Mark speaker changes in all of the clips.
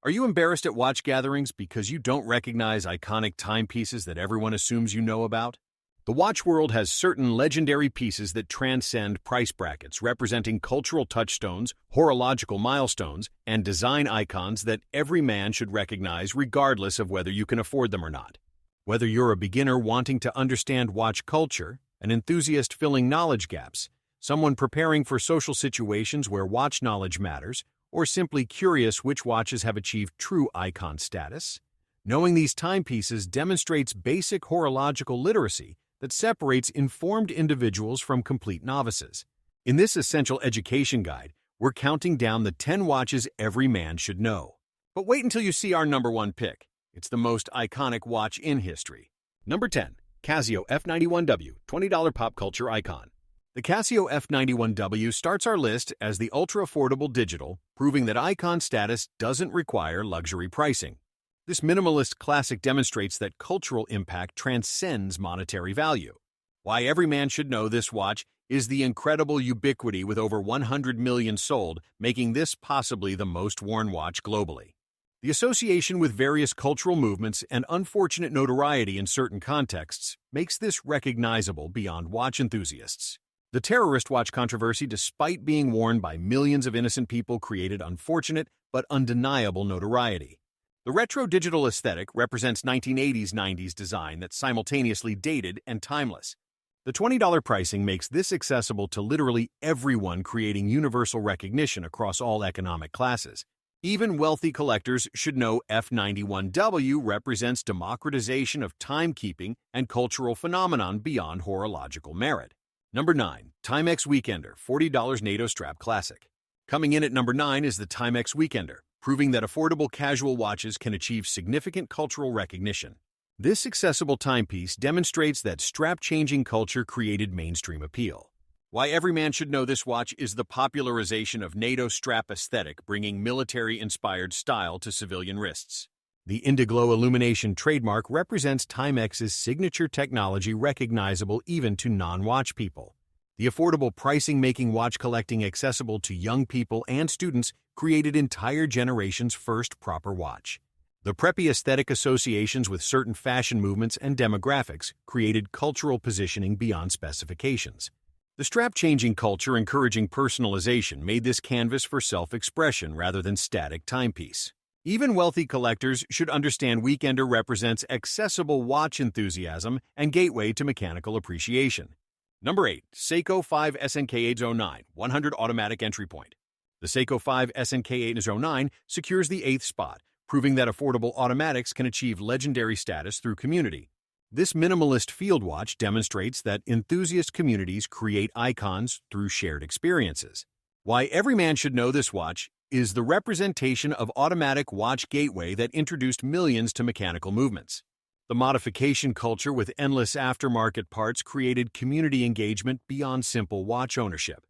Speaker 1: Are you embarrassed at watch gatherings because you don't recognize iconic timepieces that everyone assumes you know about? The watch world has certain legendary pieces that transcend price brackets, representing cultural touchstones, horological milestones, and design icons that every man should recognize regardless of whether you can afford them or not. Whether you're a beginner wanting to understand watch culture, an enthusiast filling knowledge gaps, someone preparing for social situations where watch knowledge matters, or simply curious which watches have achieved true icon status, knowing these timepieces demonstrates basic horological literacy that separates informed individuals from complete novices. In this essential education guide, we're counting down the 10 watches every man should know. But wait until you see our number one pick. It's the most iconic watch in history. Number 10. Casio F91W, $20 pop culture icon. The Casio F91W starts our list as the ultra-affordable digital, proving that icon status doesn't require luxury pricing. This minimalist classic demonstrates that cultural impact transcends monetary value. Why every man should know this watch is the incredible ubiquity with over 100 million sold, making this possibly the most worn watch globally. The association with various cultural movements and unfortunate notoriety in certain contexts makes this recognizable beyond watch enthusiasts. The terrorist watch controversy, despite being worn by millions of innocent people, created unfortunate but undeniable notoriety. The retro digital aesthetic represents 1980s-90s design that's simultaneously dated and timeless. The $20 pricing makes this accessible to literally everyone, creating universal recognition across all economic classes. Even wealthy collectors should know F91W represents democratization of timekeeping and cultural phenomenon beyond horological merit. Number 9. Timex Weekender, $40 NATO Strap Classic. Coming in at number 9 is the Timex Weekender, proving that affordable casual watches can achieve significant cultural recognition. This accessible timepiece demonstrates that strap-changing culture created mainstream appeal. Why every man should know this watch is the popularization of NATO strap aesthetic, bringing military-inspired style to civilian wrists. The Indiglow illumination trademark represents Timex's signature technology, recognizable even to non-watch people. The affordable pricing, making watch collecting accessible to young people and students, created entire generation's first proper watch. The preppy aesthetic associations with certain fashion movements and demographics created cultural positioning beyond specifications. The strap-changing culture, encouraging personalization, made this canvas for self-expression rather than static timepiece. Even wealthy collectors should understand Weekender represents accessible watch enthusiasm and gateway to mechanical appreciation. Number 8. Seiko 5 SNK809, 100 automatic entry point. The Seiko 5 SNK809 secures the 8th spot, proving that affordable automatics can achieve legendary status through community. This minimalist field watch demonstrates that enthusiast communities create icons through shared experiences. Why every man should know this watch is the representation of automatic watch gateway that introduced millions to mechanical movements. The modification culture with endless aftermarket parts created community engagement beyond simple watch ownership.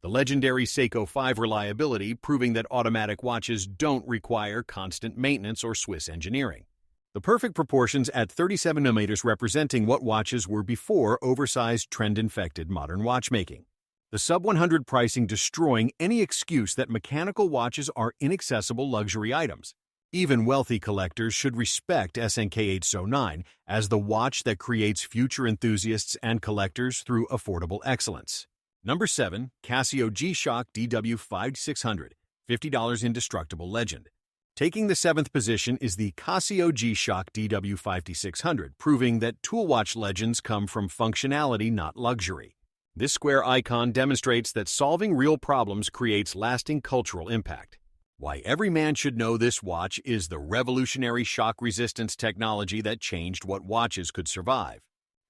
Speaker 1: The legendary Seiko 5 reliability, proving that automatic watches don't require constant maintenance or Swiss engineering. The perfect proportions at 37mm, representing what watches were before oversized, trend-infected modern watchmaking. The sub-100 pricing destroying any excuse that mechanical watches are inaccessible luxury items. Even wealthy collectors should respect SNK809 as the watch that creates future enthusiasts and collectors through affordable excellence. Number 7. Casio G-Shock DW5600, $50 indestructible legend. Taking the 7th position is the Casio G-Shock DW5600, proving that tool watch legends come from functionality, not luxury. This square icon demonstrates that solving real problems creates lasting cultural impact. Why every man should know this watch is the revolutionary shock resistance technology that changed what watches could survive.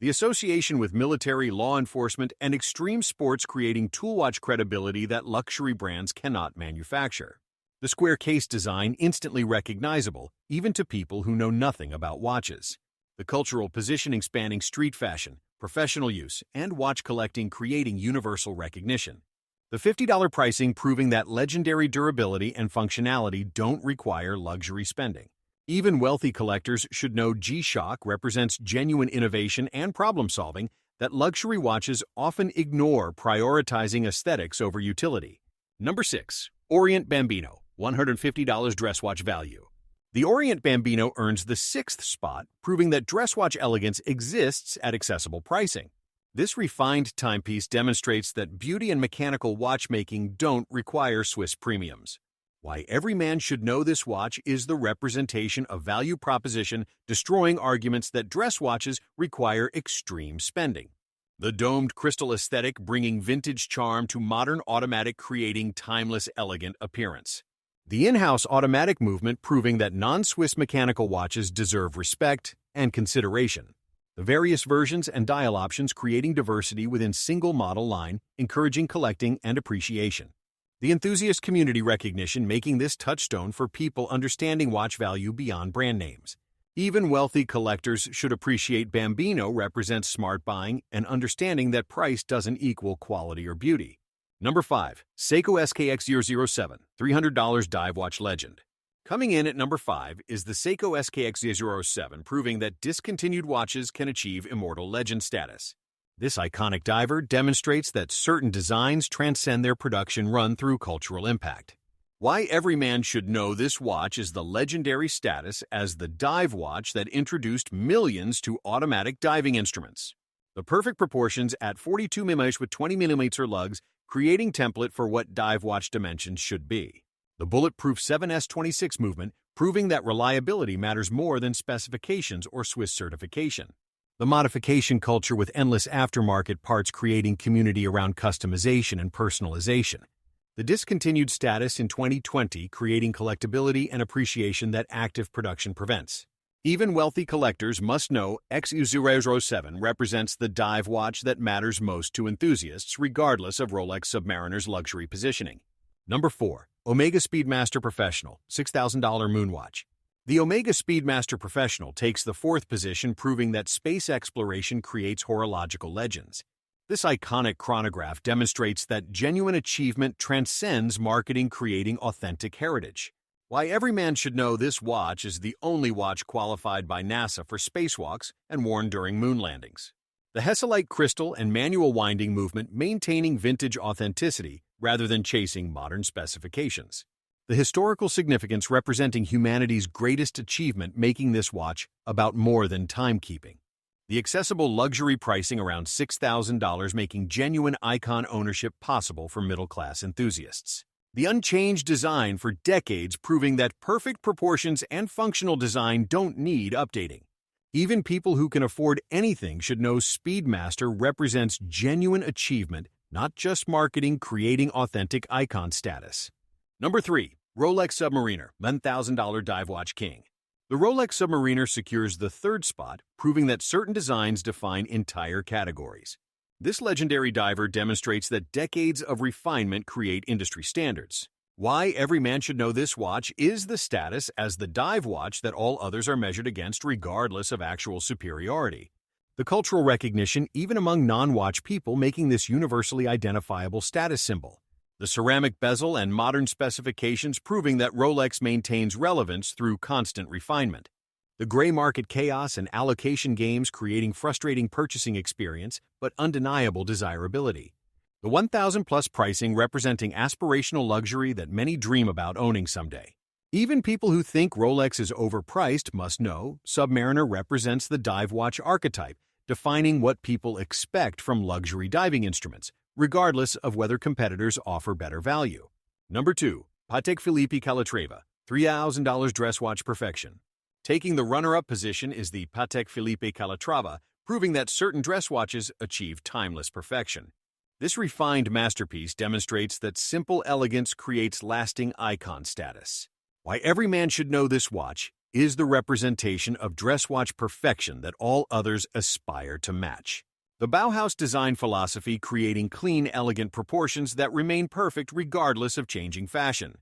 Speaker 1: The association with military, law enforcement, and extreme sports, creating tool watch credibility that luxury brands cannot manufacture. The square case design instantly recognizable, even to people who know nothing about watches. The cultural positioning spanning street fashion, professional use, and watch collecting, creating universal recognition. The $50 pricing, proving that legendary durability and functionality don't require luxury spending. Even wealthy collectors should know G-Shock represents genuine innovation and problem-solving that luxury watches often ignore, prioritizing aesthetics over utility. Number 6. Orient Bambino, $150 dress watch value. The Orient Bambino earns the 6th spot, proving that dress watch elegance exists at accessible pricing. This refined timepiece demonstrates that beauty and mechanical watchmaking don't require Swiss premiums. Why every man should know this watch is the representation of value proposition, destroying arguments that dress watches require extreme spending. The domed crystal aesthetic bringing vintage charm to modern automatic, creating timeless, elegant appearance. The in-house automatic movement proving that non-Swiss mechanical watches deserve respect and consideration. The various versions and dial options creating diversity within single model line, encouraging collecting and appreciation. The enthusiast community recognition making this touchstone for people understanding watch value beyond brand names. Even wealthy collectors should appreciate Bambino represents smart buying and understanding that price doesn't equal quality or beauty. Number 5. Seiko SKX007, $300 dive watch legend. Coming in at number 5 is the Seiko SKX007, proving that discontinued watches can achieve immortal legend status. This iconic diver demonstrates that certain designs transcend their production run through cultural impact. Why every man should know this watch is the legendary status as the dive watch that introduced millions to automatic diving instruments. The perfect proportions at 42 mm with 20 mm lugs, creating template for what dive watch dimensions should be. The bulletproof 7S26 movement, proving that reliability matters more than specifications or Swiss certification. The modification culture with endless aftermarket parts creating community around customization and personalization. The discontinued status in 2020 creating collectability and appreciation that active production prevents. Even wealthy collectors must know XU007 represents the dive watch that matters most to enthusiasts regardless of Rolex Submariner's luxury positioning. Number 4. Omega Speedmaster Professional, $6,000 moonwatch. The Omega Speedmaster Professional takes the 4th position, proving that space exploration creates horological legends. This iconic chronograph demonstrates that genuine achievement transcends marketing, creating authentic heritage. Why every man should know this watch is the only watch qualified by NASA for spacewalks and worn during moon landings. The Hesalite crystal and manual winding movement maintaining vintage authenticity rather than chasing modern specifications. The historical significance representing humanity's greatest achievement, making this watch about more than timekeeping. The accessible luxury pricing around $6,000 making genuine icon ownership possible for middle-class enthusiasts. The unchanged design for decades proving that perfect proportions and functional design don't need updating. Even people who can afford anything should know Speedmaster represents genuine achievement, not just marketing, creating authentic icon status. Number 3. Rolex Submariner, $1,000 dive watch king. The Rolex Submariner secures the 3rd spot, proving that certain designs define entire categories. This legendary diver demonstrates that decades of refinement create industry standards. Why every man should know this watch is the status as the dive watch that all others are measured against regardless of actual superiority. The cultural recognition even among non-watch people making this universally identifiable status symbol. The ceramic bezel and modern specifications proving that Rolex maintains relevance through constant refinement. The gray market chaos and allocation games creating frustrating purchasing experience but undeniable desirability. The 1,000-plus pricing representing aspirational luxury that many dream about owning someday. Even people who think Rolex is overpriced must know Submariner represents the dive watch archetype, defining what people expect from luxury diving instruments, regardless of whether competitors offer better value. Number 2. Patek Philippe Calatrava, $3,000 dress watch perfection. Taking the runner-up position is the Patek Philippe Calatrava, proving that certain dress watches achieve timeless perfection. This refined masterpiece demonstrates that simple elegance creates lasting icon status. Why every man should know this watch is the representation of dress watch perfection that all others aspire to match. The Bauhaus design philosophy creating clean, elegant proportions that remain perfect regardless of changing fashion.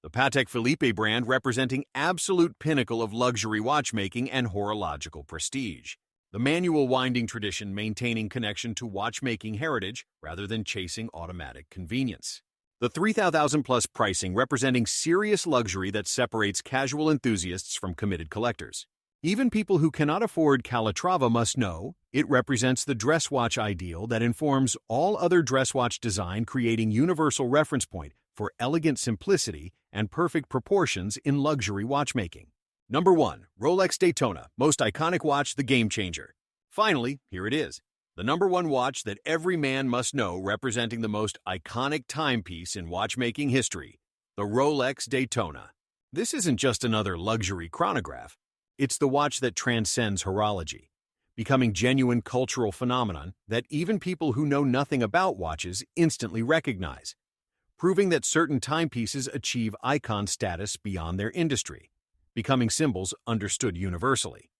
Speaker 1: The Patek Philippe brand representing absolute pinnacle of luxury watchmaking and horological prestige. The manual winding tradition maintaining connection to watchmaking heritage rather than chasing automatic convenience. The 3,000-plus pricing representing serious luxury that separates casual enthusiasts from committed collectors. Even people who cannot afford Calatrava must know it represents the dress watch ideal that informs all other dress watch design, creating universal reference point for elegant simplicity and perfect proportions in luxury watchmaking. Number 1. Rolex Daytona, most iconic watch, the game changer. Finally, here it is. The number 1 watch that every man must know, representing the most iconic timepiece in watchmaking history, the Rolex Daytona. This isn't just another luxury chronograph. It's the watch that transcends horology, becoming genuine cultural phenomenon that even people who know nothing about watches instantly recognize, proving that certain timepieces achieve icon status beyond their industry, becoming symbols understood universally,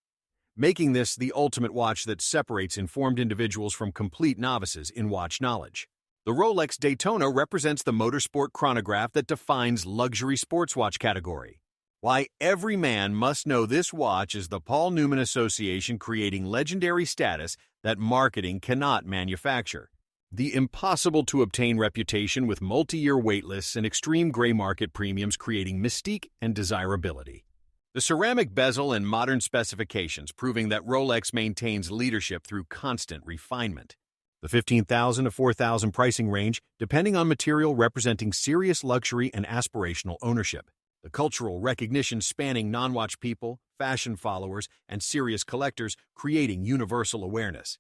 Speaker 1: making this the ultimate watch that separates informed individuals from complete novices in watch knowledge. The Rolex Daytona represents the motorsport chronograph that defines luxury sports watch category. Why every man must know this watch is the Paul Newman Association creating legendary status that marketing cannot manufacture. The impossible-to-obtain reputation with multi-year waitlists and extreme gray market premiums creating mystique and desirability. The ceramic bezel and modern specifications proving that Rolex maintains leadership through constant refinement. The $15,000 to $4,000 pricing range, depending on material, representing serious luxury and aspirational ownership. The cultural recognition spanning non-watch people, fashion followers, and serious collectors, creating universal awareness.